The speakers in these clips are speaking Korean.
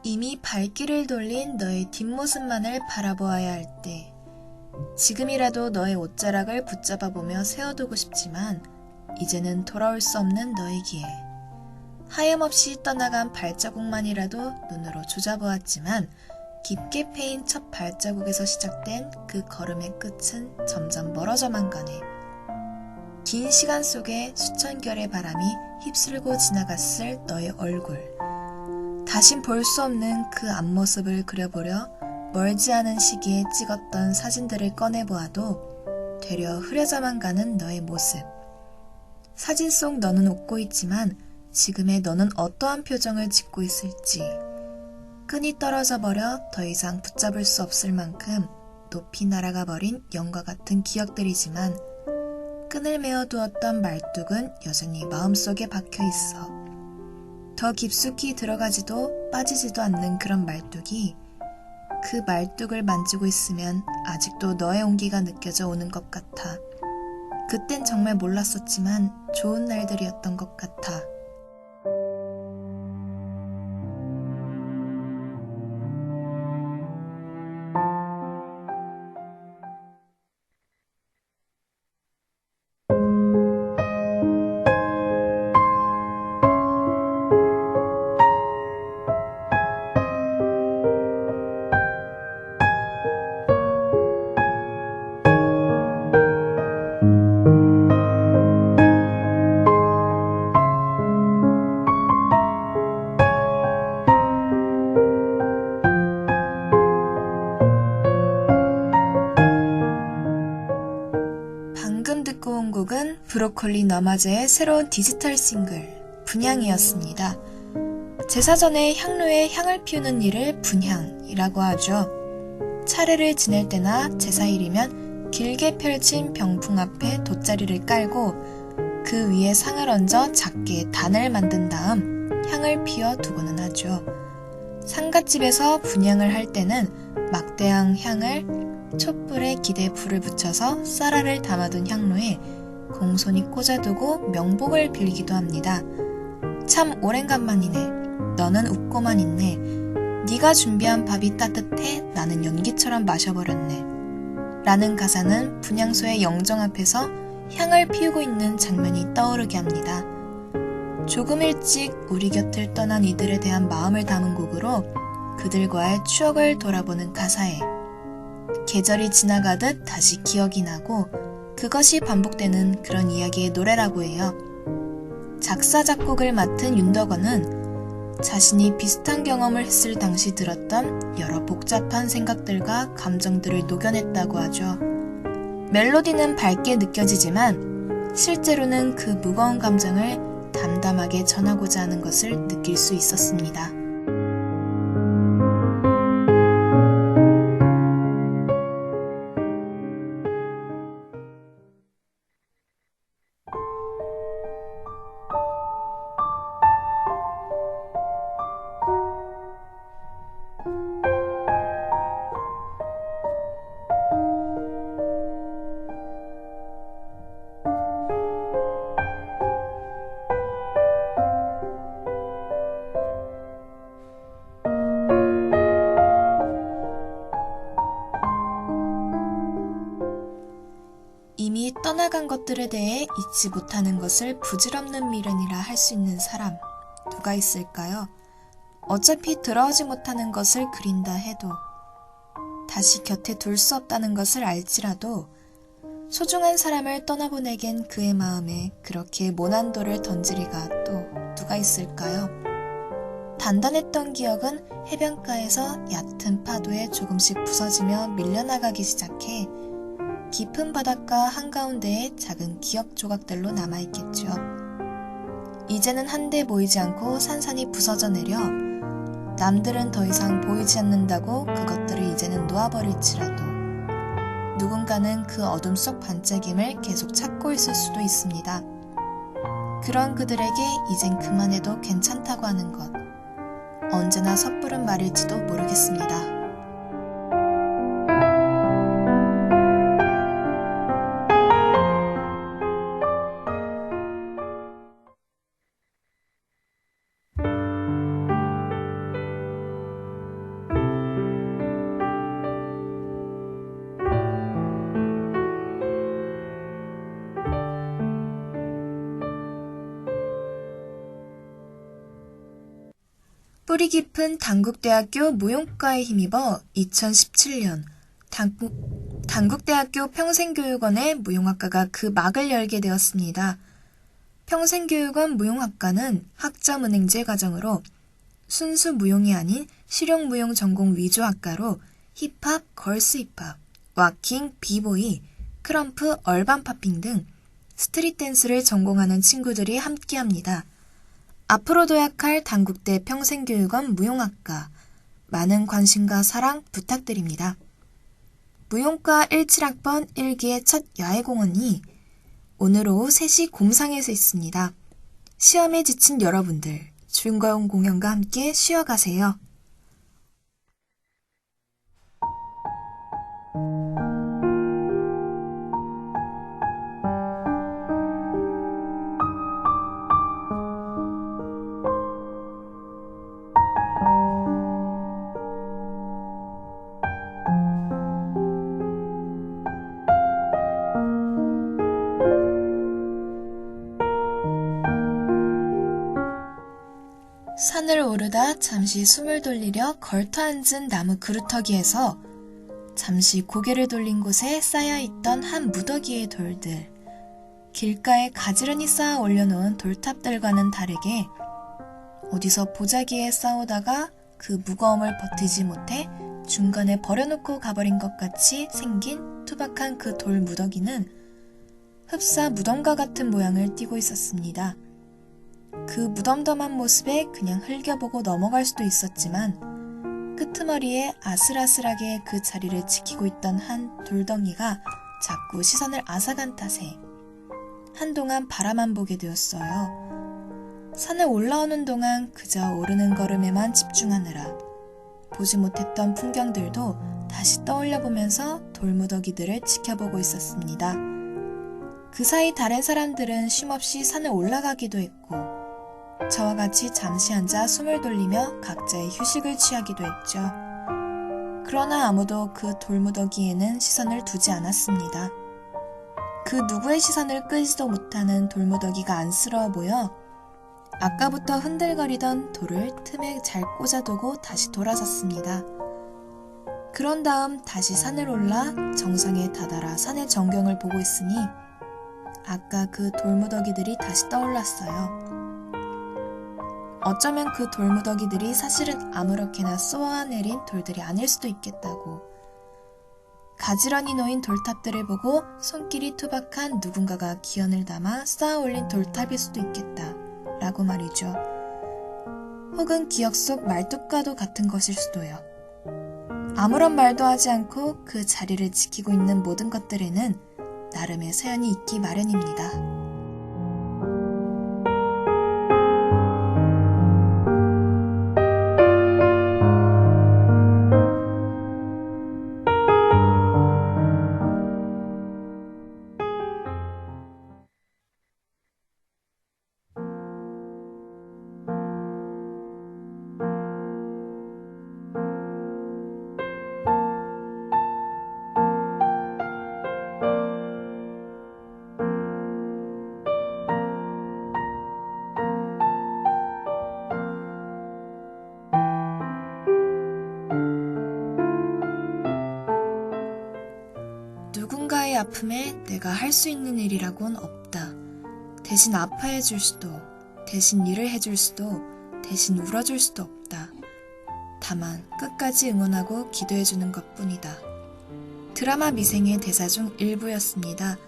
이미 발길을 돌린 너의 뒷모습만을 바라보아야 할 때, 지금이라도 너의 옷자락을 붙잡아보며 세워두고 싶지만 이제는 돌아올 수 없는 너이기에 하염없이 떠나간 발자국만이라도 눈으로 조져보았지만 깊게 패인 첫 발자국에서 시작된 그 걸음의 끝은 점점 멀어져만 가네. 긴 시간 속에 수천 결의 바람이 휩쓸고 지나갔을 너의 얼굴, 다신 볼 수 없는 그 앞모습을 그려보려 멀지 않은 시기에 찍었던 사진들을 꺼내보아도 되려 흐려져만 가는 너의 모습. 사진 속 너는 웃고 있지만 지금의 너는 어떠한 표정을 짓고 있을지 끈이 떨어져 버려 더 이상 붙잡을 수 없을 만큼 높이 날아가 버린 영과 같은 기억들이지만 끈을 메어두었던 말뚝은 여전히 마음속에 박혀 있어. 더 깊숙이 들어가지도 빠지지도 않는 그런 말뚝이, 그 말뚝을 만지고 있으면 아직도 너의 온기가 느껴져 오는 것 같아. 그땐 정말 몰랐었지만 좋은 날들이었던 것 같아. 방금 듣고 온 곡은 브로콜리 너마저의 새로운 디지털 싱글 분향이었습니다. 제사 전에 향로에 향을 피우는 일을 분향이라고 하죠. 차례를 지낼 때나 제사일이면 길게 펼친 병풍 앞에 돗자리를 깔고 그 위에 상을 얹어 작게 단을 만든 다음 향을 피워 두고는 하죠. 상갓집에서 분향을 할 때는 막대한 향을 촛불에 기대 불을 붙여서 쌀알을 담아둔 향로에 공손히 꽂아두고 명복을 빌기도 합니다. 참 오랜간만이네. 너는 웃고만 있네. 네가 준비한 밥이 따뜻해. 나는 연기처럼 마셔버렸네. 라는 가사는 분향소의 영정 앞에서 향을 피우고 있는 장면이 떠오르게 합니다. 조금 일찍 우리 곁을 떠난 이들에 대한 마음을 담은 곡으로 그들과의 추억을 돌아보는 가사에 계절이 지나가듯 다시 기억이 나고 그것이 반복되는 그런 이야기의 노래라고 해요. 작사 작곡을 맡은 윤덕원은 자신이 비슷한 경험을 했을 당시 들었던 여러 복잡한 생각들과 감정들을 녹여냈다고 하죠. 멜로디는 밝게 느껴지지만 실제로는 그 무거운 감정을 담담하게 전하고자 하는 것을 느낄 수 있었습니다. 이미 떠나간 것들에 대해 잊지 못하는 것을 부질없는 미련이라 할 수 있는 사람, 누가 있을까요? 어차피 돌아오지 못하는 것을 그린다 해도, 다시 곁에 둘 수 없다는 것을 알지라도 소중한 사람을 떠나보내겐 그의 마음에 그렇게 모난 돌을 던지리가 또 누가 있을까요? 단단했던 기억은 해변가에서 얕은 파도에 조금씩 부서지며 밀려나가기 시작해 깊은 바닷가 한가운데에 작은 기억 조각들로 남아있겠죠. 이제는 한데 보이지 않고 산산이 부서져 내려 남들은 더 이상 보이지 않는다고 그것들을 이제는 놓아버릴지라도 누군가는 그 어둠 속 반짝임을 계속 찾고 있을 수도 있습니다. 그런 그들에게 이젠 그만해도 괜찮다고 하는 것, 언제나 섣부른 말일지도 모르겠습니다. 뿌리 깊은 단국대학교 무용과에 힘입어 2017년 단국대학교 평생교육원의 무용학과가 그 막을 열게 되었습니다. 평생교육원 무용학과는 학점은행제 과정으로 순수 무용이 아닌 실용무용 전공 위주 학과로 힙합, 걸스 힙합, 왁킹, 비보이, 크럼프, 얼반 팝핑 등 스트릿 댄스를 전공하는 친구들이 함께합니다. 앞으로 도약할 단국대 평생교육원 무용학과, 많은 관심과 사랑 부탁드립니다. 무용과 17학번 1기의 첫 야외공연이 오늘 오후 3시 곰상에서 있습니다. 시험에 지친 여러분들, 즐거운 공연과 함께 쉬어가세요. 산을 오르다 잠시 숨을 돌리려 걸터앉은 나무 그루터기에서 잠시 고개를 돌린 곳에 쌓여있던 한 무더기의 돌들. 길가에 가지런히 쌓아 올려놓은 돌탑들과는 다르게 어디서 보자기에 쌓아오다가 그 무거움을 버티지 못해 중간에 버려놓고 가버린 것 같이 생긴 투박한 그 돌 무더기는 흡사 무덤과 같은 모양을 띠고 있었습니다. 그 무덤덤한 모습에 그냥 흘겨보고 넘어갈 수도 있었지만 끄트머리에 아슬아슬하게 그 자리를 지키고 있던 한 돌덩이가 자꾸 시선을 앗아간 탓에 한동안 바라만 보게 되었어요. 산에 올라오는 동안 그저 오르는 걸음에만 집중하느라 보지 못했던 풍경들도 다시 떠올려 보면서 돌무더기들을 지켜보고 있었습니다. 그 사이 다른 사람들은 쉼없이 산에 올라가기도 했고 저와 같이 잠시 앉아 숨을 돌리며 각자의 휴식을 취하기도 했죠. 그러나 아무도 그 돌무더기에는 시선을 두지 않았습니다. 그 누구의 시선을 끄지도 못하는 돌무더기가 안쓰러워 보여 아까부터 흔들거리던 돌을 틈에 잘 꽂아두고 다시 돌아섰습니다. 그런 다음 다시 산을 올라 정상에 다다라 산의 전경을 보고 있으니 아까 그 돌무더기들이 다시 떠올랐어요. 어쩌면 그 돌무더기들이 사실은 아무렇게나 쏘아내린 돌들이 아닐 수도 있겠다고. 가지런히 놓인 돌탑들을 보고 손길이 투박한 누군가가 기원을 담아 쌓아 올린 돌탑일 수도 있겠다 라고 말이죠. 혹은 기억 속 말뚝과도 같은 것일 수도요. 아무런 말도 하지 않고 그 자리를 지키고 있는 모든 것들에는 나름의 사연이 있기 마련입니다. 누군가의 아픔에 내가 할 수 있는 일이라곤 없다. 대신 아파해 줄 수도, 대신 일을 해줄 수도, 대신 울어줄 수도 없다. 다만 끝까지 응원하고 기도해주는 것뿐이다. 드라마 미생의 대사 중 일부였습니다.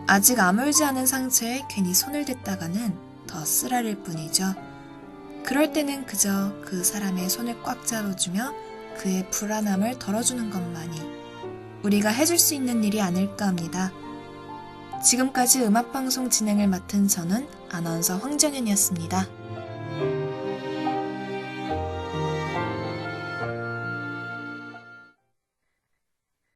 아직 아물지 않은 상처에 괜히 손을 댔다가는 더 쓰라릴 뿐이죠. 그럴 때는 그저 그 사람의 손을 꽉 잡아주며 그의 불안함을 덜어주는 것만이 우리가 해줄 수 있는 일이 아닐까 합니다. 지금까지 음악방송 진행을 맡은 저는 아나운서 황정연이었습니다.